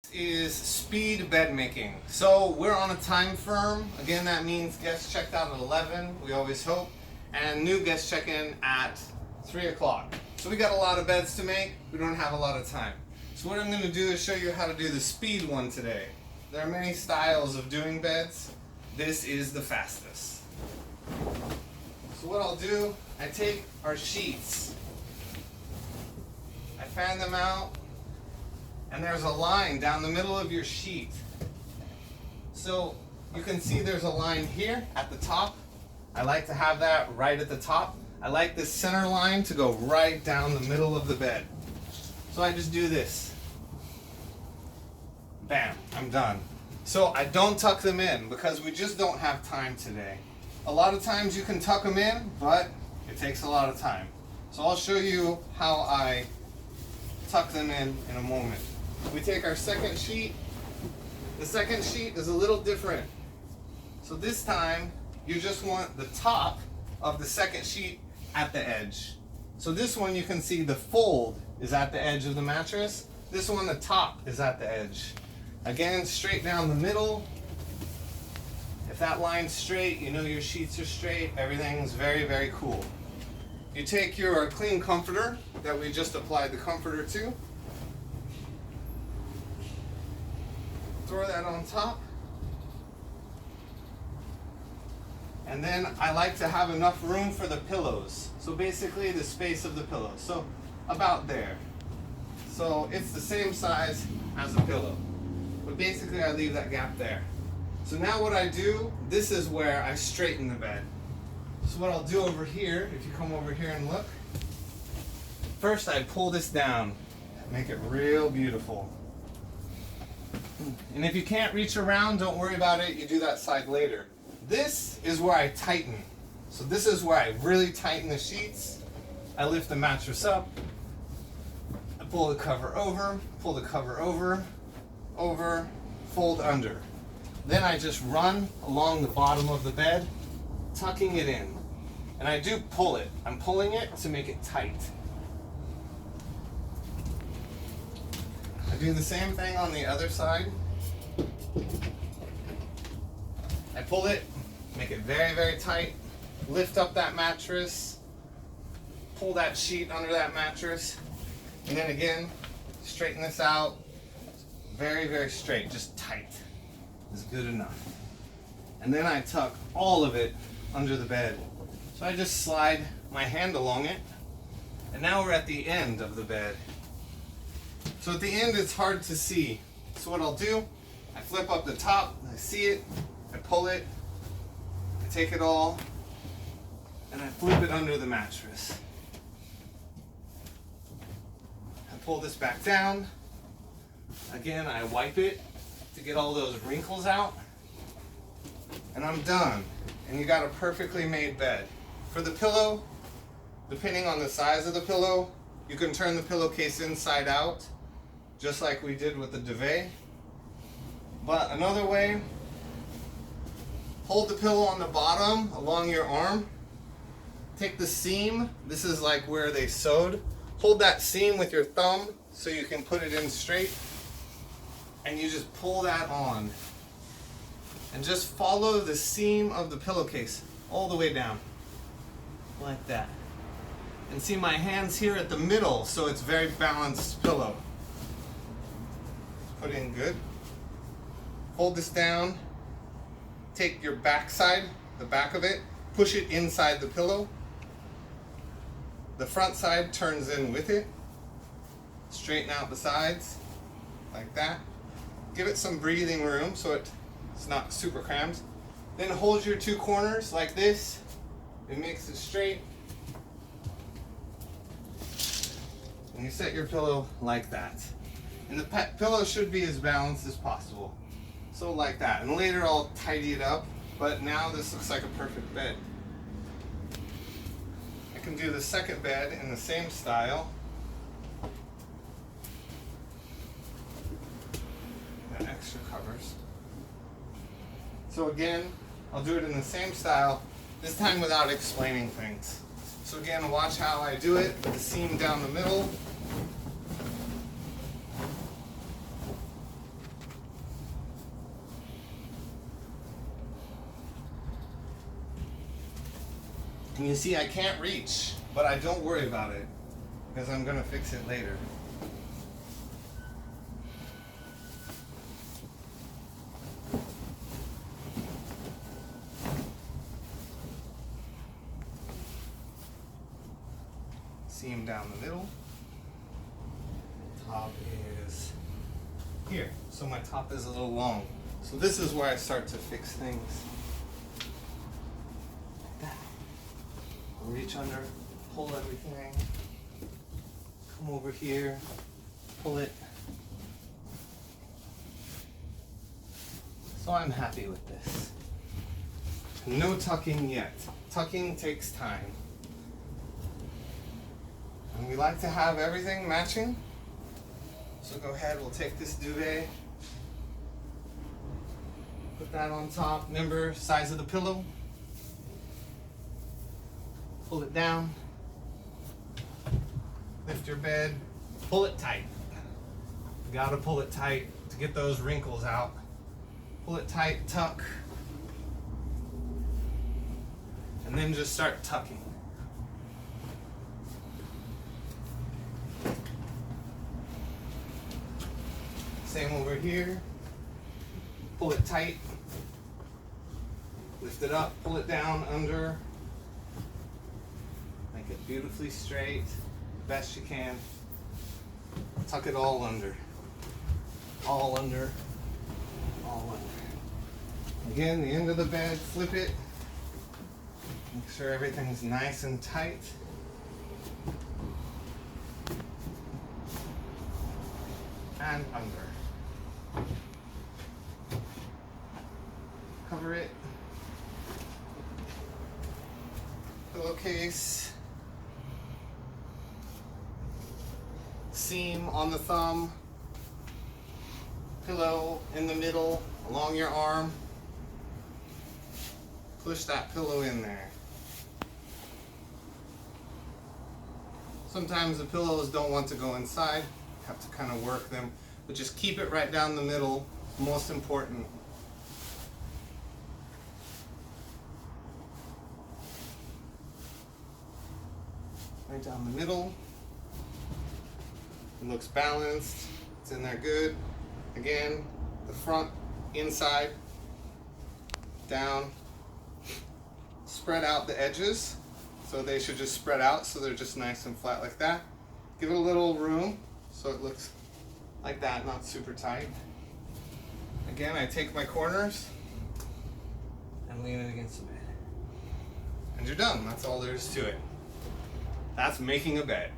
Is speed bed making. So we're on a time firm. Again, that means guests checked out at 11, we always hope, and new guests check in at 3 o'clock. So we got a lot of beds to make, we don't have a lot of time. So what I'm going to do is show you how to do the speed one today. There are many styles of doing beds. This is the fastest. So what I'll do, I take our sheets, I fan them out, and there's a line down the middle of your sheet. So you can see there's a line here at the top. I like to have that right at the top. I like this center line to go right down the middle of the bed. So I just do this. Bam, I'm done. So I don't tuck them in because we just don't have time today. A lot of times you can tuck them in, but it takes a lot of time. So I'll show you how I tuck them in a moment. We take our second sheet. The second sheet is a little different. So this time, you just want the top of the second sheet at the edge. So this one you can see the fold is at the edge of the mattress. This one, the top is at the edge. Again, straight down the middle. If that line's straight, you know your sheets are straight. Everything's very, very cool. You take your clean comforter that we just applied the comforter to. Throw that on top. And then I like to have enough room for the pillows. So basically the space of the pillows. So about there. So it's the same size as a pillow. But basically I leave that gap there. So now what I do, this is where I straighten the bed. So what I'll do over here, if you come over here and look, first I pull this down, make it real beautiful. And if you can't reach around, don't worry about it, you do that side later. This is where I tighten. So this is where I really tighten the sheets. I lift the mattress up, I pull the cover over, pull the cover over, over, fold under. Then I just run along the bottom of the bed, tucking it in. And I do pull it. I'm pulling it to make it tight. I do the same thing on the other side. I pull it, make it very, very tight, lift up that mattress, pull that sheet under that mattress, and then again, straighten this out. Very, very straight, just tight is good enough. And then I tuck all of it under the bed. So I just slide my hand along it, and now we're at the end of the bed. So at the end it's hard to see. So what I'll do, I flip up the top, I see it, I pull it, I take it all, and I flip it under the mattress. I pull this back down. Again, I wipe it to get all those wrinkles out, and I'm done. And you got a perfectly made bed. For the pillow, depending on the size of the pillow, you can turn the pillowcase inside out, just like we did with the duvet. But another way, hold the pillow on the bottom along your arm. Take the seam, this is like where they sewed. Hold that seam with your thumb so you can put it in straight. And you just pull that on. And just follow the seam of the pillowcase all the way down. Like that. And see my hands here at the middle, so it's very balanced pillow. Put in good. Hold this down. Take your back side, the back of it, push it inside the pillow. The front side turns in with it. Straighten out the sides, like that. Give it some breathing room so it's not super crammed. Then hold your two corners like this. It makes it straight. And you set your pillow like that. And the pillow should be as balanced as possible. So like that. And later I'll tidy it up, but now this looks like a perfect bed. I can do the second bed in the same style. Got extra covers. So again, I'll do it in the same style, this time without explaining things. So again, watch how I do it, with the seam down the middle. And you see I can't reach, but I don't worry about it because I'm gonna fix it later. Seam down the middle. Top is here. So my top is a little long. So this is where I start to fix things. Like that. Reach under, pull everything. Come over here, pull it. So I'm happy with this. No tucking yet. Tucking takes time. And we like to have everything matching. So go ahead, we'll take this duvet, put that on top. Remember, size of the pillow. Pull it down. Lift your bed, pull it tight. You gotta pull it tight to get those wrinkles out. Pull it tight, tuck. And then just start tucking. Same over here. Pull it tight. Lift it up, pull it down, under. Make it beautifully straight, best you can. Tuck it all under. All under. All under. Again, the end of the bed, flip it. Make sure everything's nice and tight. And under. Cover it. Pillowcase. Seam on the thumb. Pillow in the middle, along your arm. Push that pillow in there. Sometimes the pillows don't want to go inside. Have to kind of work them, but just keep it right down the middle. Most important. Right down the middle. It looks balanced. It's in there good. Again, the front, inside, down. Spread out the edges. So they should just spread out so they're just nice and flat like that. Give it a little room so it looks like that, not super tight. Again, I take my corners and lean it against the bed. And you're done. That's all there is to it. That's making a bed.